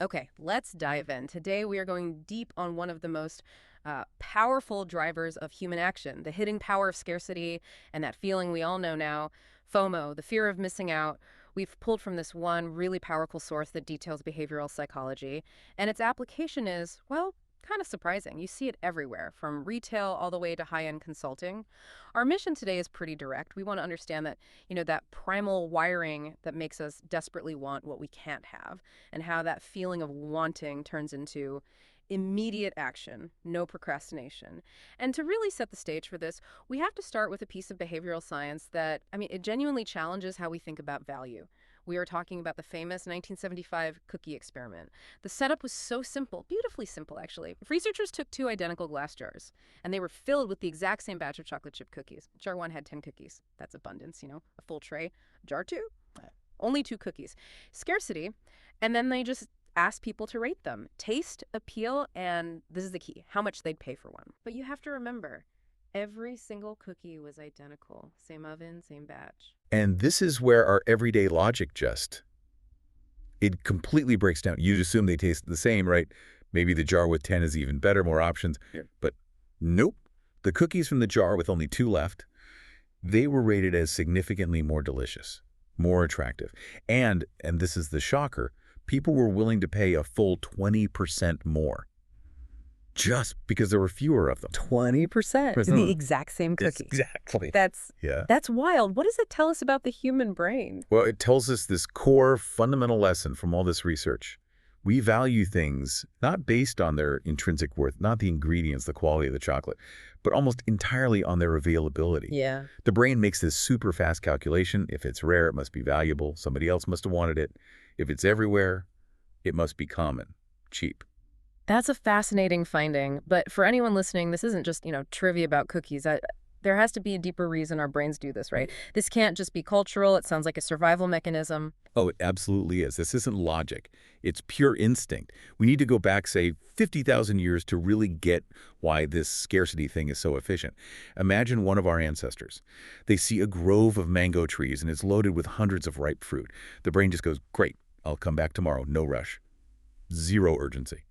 Okay, let's dive in. Today we are going deep on one of the most powerful drivers of human action, the hidden power of scarcity and that feeling we all know now, FOMO, the fear of missing out. We've pulled from this one really powerful source that details behavioral psychology, and its application is, well, kind of surprising. You see it everywhere, from retail all the way to high-end consulting. Our mission today is pretty direct. We want to understand that, that primal wiring that makes us desperately want what we can't have, and how that feeling of wanting turns into immediate action, no procrastination. And to really set the stage for this, we have to start with a piece of behavioral science that, it genuinely challenges how we think about value. We are talking about the famous 1975 cookie experiment. The setup was so simple, beautifully simple, actually. Researchers took two identical glass jars, and they were filled with the exact same batch of chocolate chip cookies. Jar one had 10 cookies. That's abundance, a full tray. Jar two, only two cookies. Scarcity. And then they just asked people to rate them. Taste, appeal, and this is the key, how much they'd pay for one. But you have to remember, every single cookie was identical. Same oven, same batch. And this is where our everyday logic it completely breaks down. You'd assume they taste the same, right? Maybe the jar with 10 is even better, more options. Yeah. But nope. The cookies from the jar with only two left, they were rated as significantly more delicious, more attractive. And this is the shocker, people were willing to pay a full 20% more just because there were fewer of them. 20%. The exact same cookie. Exactly. That's wild. What does it tell us about the human brain? Well, it tells us this core fundamental lesson from all this research. We value things not based on their intrinsic worth, not the ingredients, the quality of the chocolate, but almost entirely on their availability. Yeah. The brain makes this super fast calculation. If it's rare, it must be valuable. Somebody else must have wanted it. If it's everywhere, it must be common, cheap. That's a fascinating finding. But for anyone listening, this isn't just, trivia about cookies. There has to be a deeper reason our brains do this, right? This can't just be cultural. It sounds like a survival mechanism. Oh, it absolutely is. This isn't logic. It's pure instinct. We need to go back, say, 50,000 years to really get why this scarcity thing is so efficient. Imagine one of our ancestors. They see a grove of mango trees and it's loaded with hundreds of ripe fruit. The brain just goes, great, I'll come back tomorrow, no rush. Zero urgency.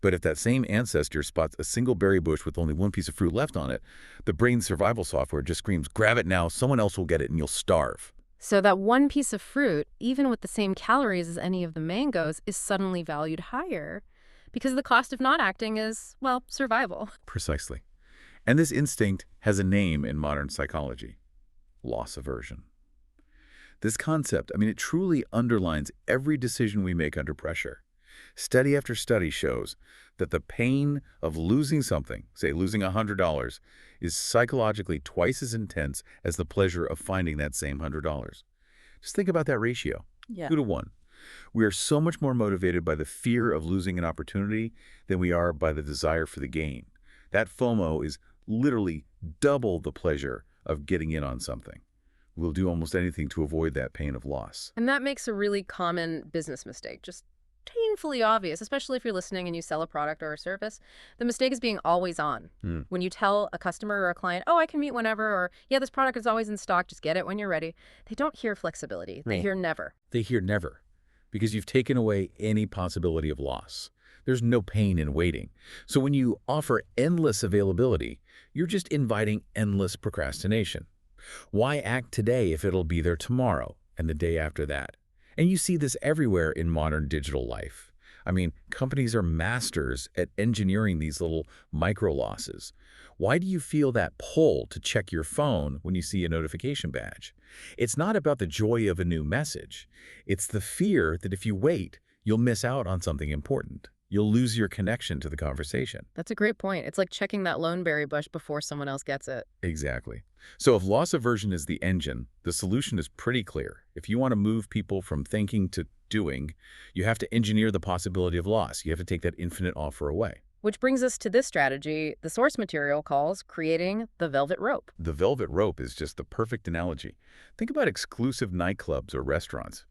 But if that same ancestor spots a single berry bush with only one piece of fruit left on it, the brain's survival software just screams, grab it now, someone else will get it and you'll starve. So that one piece of fruit, even with the same calories as any of the mangoes, is suddenly valued higher because the cost of not acting is, well, survival. Precisely. And this instinct has a name in modern psychology: loss aversion. This concept, it truly underlines every decision we make under pressure. Study after study shows that the pain of losing something, say losing $100, is psychologically twice as intense as the pleasure of finding that same $100. Just think about that ratio, 2 to 1. We are so much more motivated by the fear of losing an opportunity than we are by the desire for the gain. That FOMO is literally double the pleasure of getting in on something. We'll do almost anything to avoid that pain of loss. And that makes a really common business mistake, just painfully obvious, especially if you're listening and you sell a product or a service. The mistake is being always on. When you tell a customer or a client, oh, I can meet whenever, or yeah, this product is always in stock, just get it when you're ready, they don't hear flexibility. They hear never. They hear never, because you've taken away any possibility of loss. There's no pain in waiting. So when you offer endless availability, you're just inviting endless procrastination. Why act today if it'll be there tomorrow and the day after that? And you see this everywhere in modern digital life. Companies are masters at engineering these little micro losses. Why do you feel that pull to check your phone when you see a notification badge? It's not about the joy of a new message. It's the fear that if you wait, you'll miss out on something important. You'll lose your connection to the conversation. That's a great point. It's like checking that loneberry bush before someone else gets it. Exactly. So if loss aversion is the engine, the solution is pretty clear. If you want to move people from thinking to doing, you have to engineer the possibility of loss. You have to take that infinite offer away. Which brings us to this strategy the source material calls creating the velvet rope. The velvet rope is just the perfect analogy. Think about exclusive nightclubs or restaurants.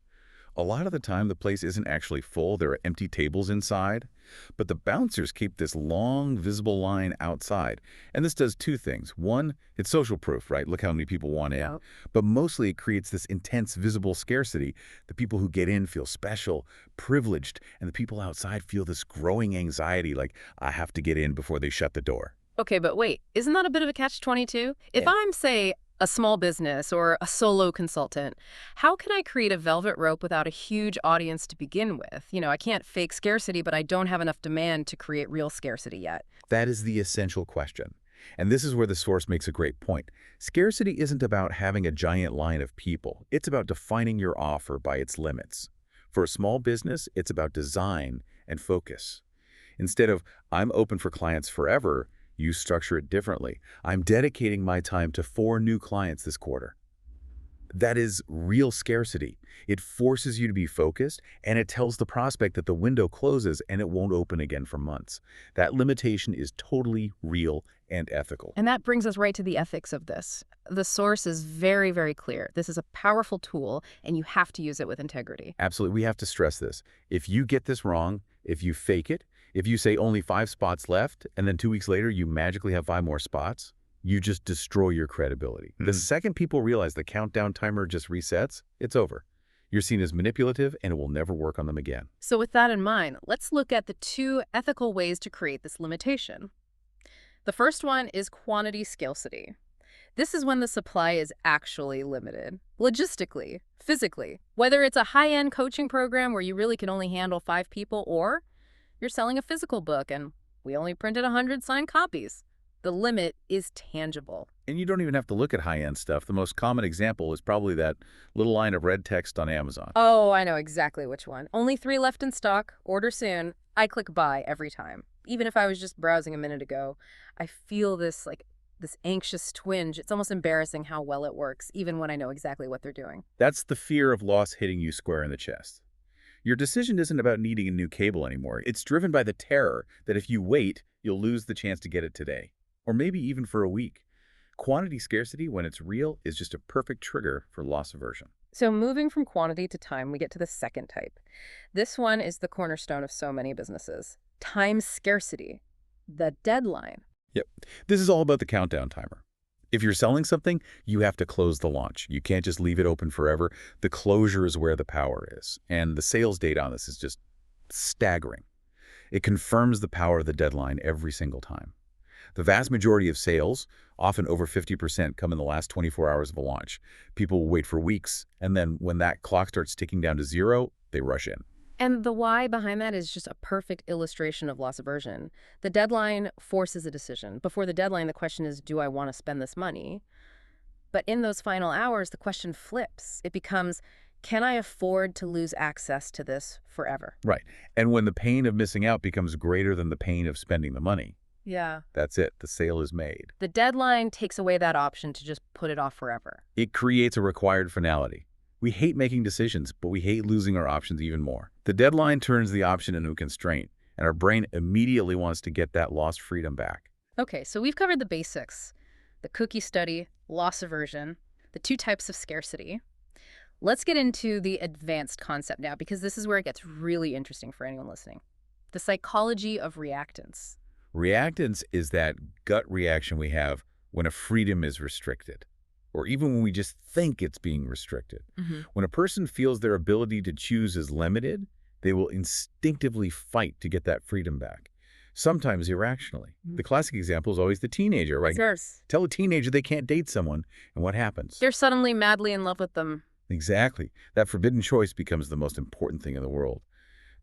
A lot of the time, the place isn't actually full. There are empty tables inside. But the bouncers keep this long, visible line outside. And this does two things. One, it's social proof, right? Look how many people want in. Yeah. But mostly it creates this intense, visible scarcity. The people who get in feel special, privileged, and the people outside feel this growing anxiety, like, I have to get in before they shut the door. Okay, but wait, isn't that a bit of a catch-22? If Yeah. I'm, say, a small business or a solo consultant, how can I create a velvet rope without a huge audience to begin with? I can't fake scarcity, but I don't have enough demand to create real scarcity yet. That is the essential question. And this is where the source makes a great point. Scarcity isn't about having a giant line of people. It's about defining your offer by its limits. For a small business, it's about design and focus. Instead of, I'm open for clients forever, you structure it differently. I'm dedicating my time to 4 new clients this quarter. That is real scarcity. It forces you to be focused, and it tells the prospect that the window closes and it won't open again for months. That limitation is totally real and ethical. And that brings us right to the ethics of this. The source is very, very clear. This is a powerful tool, and you have to use it with integrity. Absolutely, we have to stress this. If you get this wrong, if you fake it, if you say only 5 spots left, and then 2 weeks later you magically have 5 more spots, you just destroy your credibility. The second people realize the countdown timer just resets, it's over. You're seen as manipulative, and it will never work on them again. So with that in mind, let's look at the 2 ethical ways to create this limitation. The first one is quantity scarcity. This is when the supply is actually limited, logistically, physically. Whether it's a high-end coaching program where you really can only handle 5 people, or you're selling a physical book and we only printed 100 signed copies. The limit is tangible. And you don't even have to look at high-end stuff. The most common example is probably that little line of red text on Amazon. Oh, I know exactly which one. Only 3 left in stock. Order soon. I click buy every time. Even if I was just browsing a minute ago, I feel this anxious twinge. It's almost embarrassing how well it works, even when I know exactly what they're doing. That's the fear of loss hitting you square in the chest. Your decision isn't about needing a new cable anymore. It's driven by the terror that if you wait, you'll lose the chance to get it today, or maybe even for a week. Quantity scarcity, when it's real, is just a perfect trigger for loss aversion. So moving from quantity to time, we get to the second type. This one is the cornerstone of so many businesses. Time scarcity, the deadline. Yep. This is all about the countdown timer. If you're selling something, you have to close the launch. You can't just leave it open forever. The closure is where the power is. And the sales data on this is just staggering. It confirms the power of the deadline every single time. The vast majority of sales, often over 50%, come in the last 24 hours of a launch. People will wait for weeks, and then when that clock starts ticking down to 0, they rush in. And the why behind that is just a perfect illustration of loss aversion. The deadline forces a decision. Before the deadline, the question is, do I want to spend this money? But in those final hours, the question flips. It becomes, can I afford to lose access to this forever? Right. And when the pain of missing out becomes greater than the pain of spending the money, Yeah. that's it. The sale is made. The deadline takes away that option to just put it off forever. It creates a required finality. We hate making decisions, but we hate losing our options even more. The deadline turns the option into a constraint, and our brain immediately wants to get that lost freedom back. Okay, so we've covered the basics. The cookie study, loss aversion, the 2 types of scarcity. Let's get into the advanced concept now, because this is where it gets really interesting for anyone listening. The psychology of reactance. Reactance is that gut reaction we have when a freedom is restricted, or even when we just think it's being restricted. When a person feels their ability to choose is limited, they will instinctively fight to get that freedom back, sometimes irrationally. The classic example is always the teenager, right? Yes. Tell a teenager they can't date someone, and what happens? They're suddenly madly in love with them. Exactly. That forbidden choice becomes the most important thing in the world.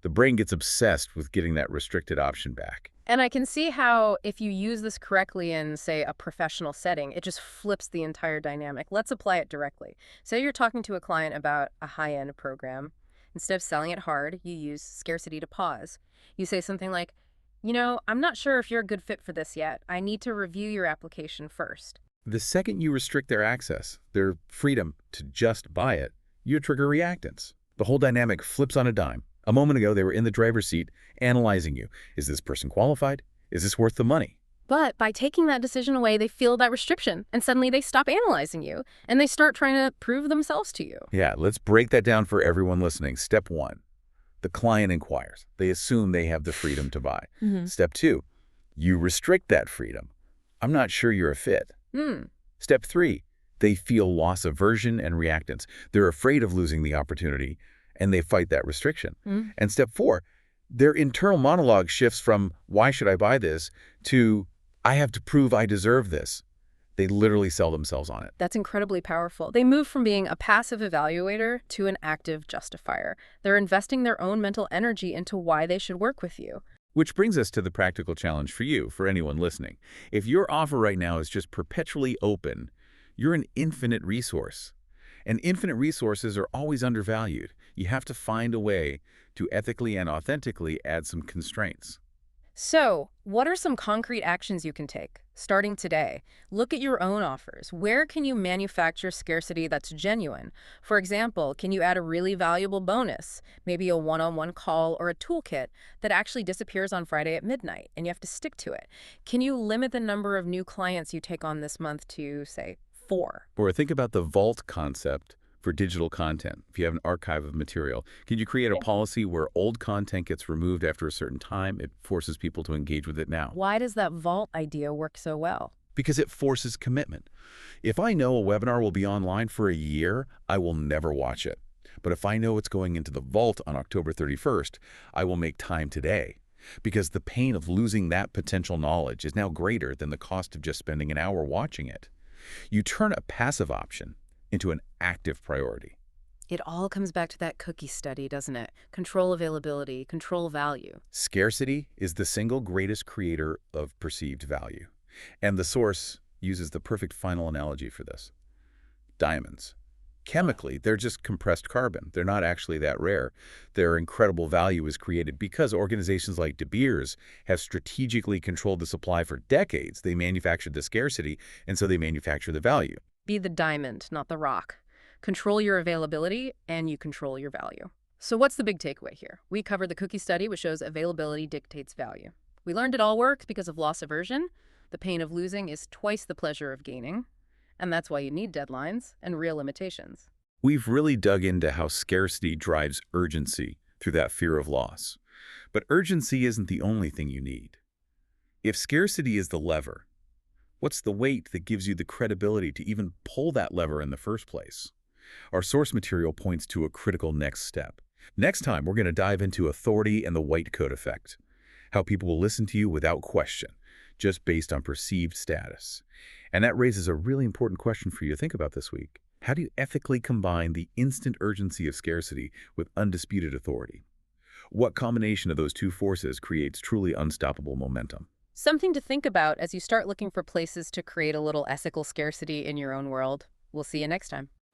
The brain gets obsessed with getting that restricted option back. And I can see how if you use this correctly in, say, a professional setting, it just flips the entire dynamic. Let's apply it directly. Say you're talking to a client about a high-end program. Instead of selling it hard, you use scarcity to pause. You say something like, I'm not sure if you're a good fit for this yet. I need to review your application first. The second you restrict their access, their freedom to just buy it, you trigger reactance. The whole dynamic flips on a dime. A moment ago, they were in the driver's seat, analyzing you. Is this person qualified? Is this worth the money? But by taking that decision away, they feel that restriction, and suddenly they stop analyzing you, and they start trying to prove themselves to you. Yeah, let's break that down for everyone listening. Step 1. The client inquires. They assume they have the freedom to buy. Hmm. Step 2, you restrict that freedom. I'm not sure you're a fit. Hmm. Step 3, they feel loss aversion and reactance. They're afraid of losing the opportunity, and they fight that restriction. Hmm. And step 4, their internal monologue shifts from, why should I buy this, to, I have to prove I deserve this. They literally sell themselves on it. That's incredibly powerful. They move from being a passive evaluator to an active justifier. They're investing their own mental energy into why they should work with you. Which brings us to the practical challenge for you, for anyone listening. If your offer right now is just perpetually open, you're an infinite resource. And infinite resources are always undervalued. You have to find a way to ethically and authentically add some constraints. So, what are some concrete actions you can take? Starting today, look at your own offers. Where can you manufacture scarcity that's genuine? For example, can you add a really valuable bonus, maybe a one-on-one call or a toolkit that actually disappears on Friday at midnight, and you have to stick to it? Can you limit the number of new clients you take on this month to, say, 4? Or think about the vault concept for digital content. If you have an archive of material, can you create a policy where old content gets removed after a certain time? It forces people to engage with it now. Why does that vault idea work so well? Because it forces commitment. If I know a webinar will be online for a year, I will never watch it. But if I know it's going into the vault on October 31st, I will make time today. Because the pain of losing that potential knowledge is now greater than the cost of just spending an hour watching it. You turn a passive option into an active priority. It all comes back to that cookie study, doesn't it? Control availability, control value. Scarcity is the single greatest creator of perceived value. And the source uses the perfect final analogy for this. Diamonds. Chemically, they're just compressed carbon. They're not actually that rare. Their incredible value is created because organizations like De Beers have strategically controlled the supply for decades. They manufactured the scarcity, and so they manufacture the value. Be the diamond, not the rock. Control your availability, and you control your value. So what's the big takeaway here? We covered the cookie study, which shows availability dictates value. We learned it all works because of loss aversion. The pain of losing is twice the pleasure of gaining. And that's why you need deadlines and real limitations. We've really dug into how scarcity drives urgency through that fear of loss. But urgency isn't the only thing you need. If scarcity is the lever, what's the weight that gives you the credibility to even pull that lever in the first place? Our source material points to a critical next step. Next time, we're going to dive into authority and the white coat effect, how people will listen to you without question, just based on perceived status. And that raises a really important question for you to think about this week. How do you ethically combine the instant urgency of scarcity with undisputed authority? What combination of those two forces creates truly unstoppable momentum? Something to think about as you start looking for places to create a little ethical scarcity in your own world. We'll see you next time.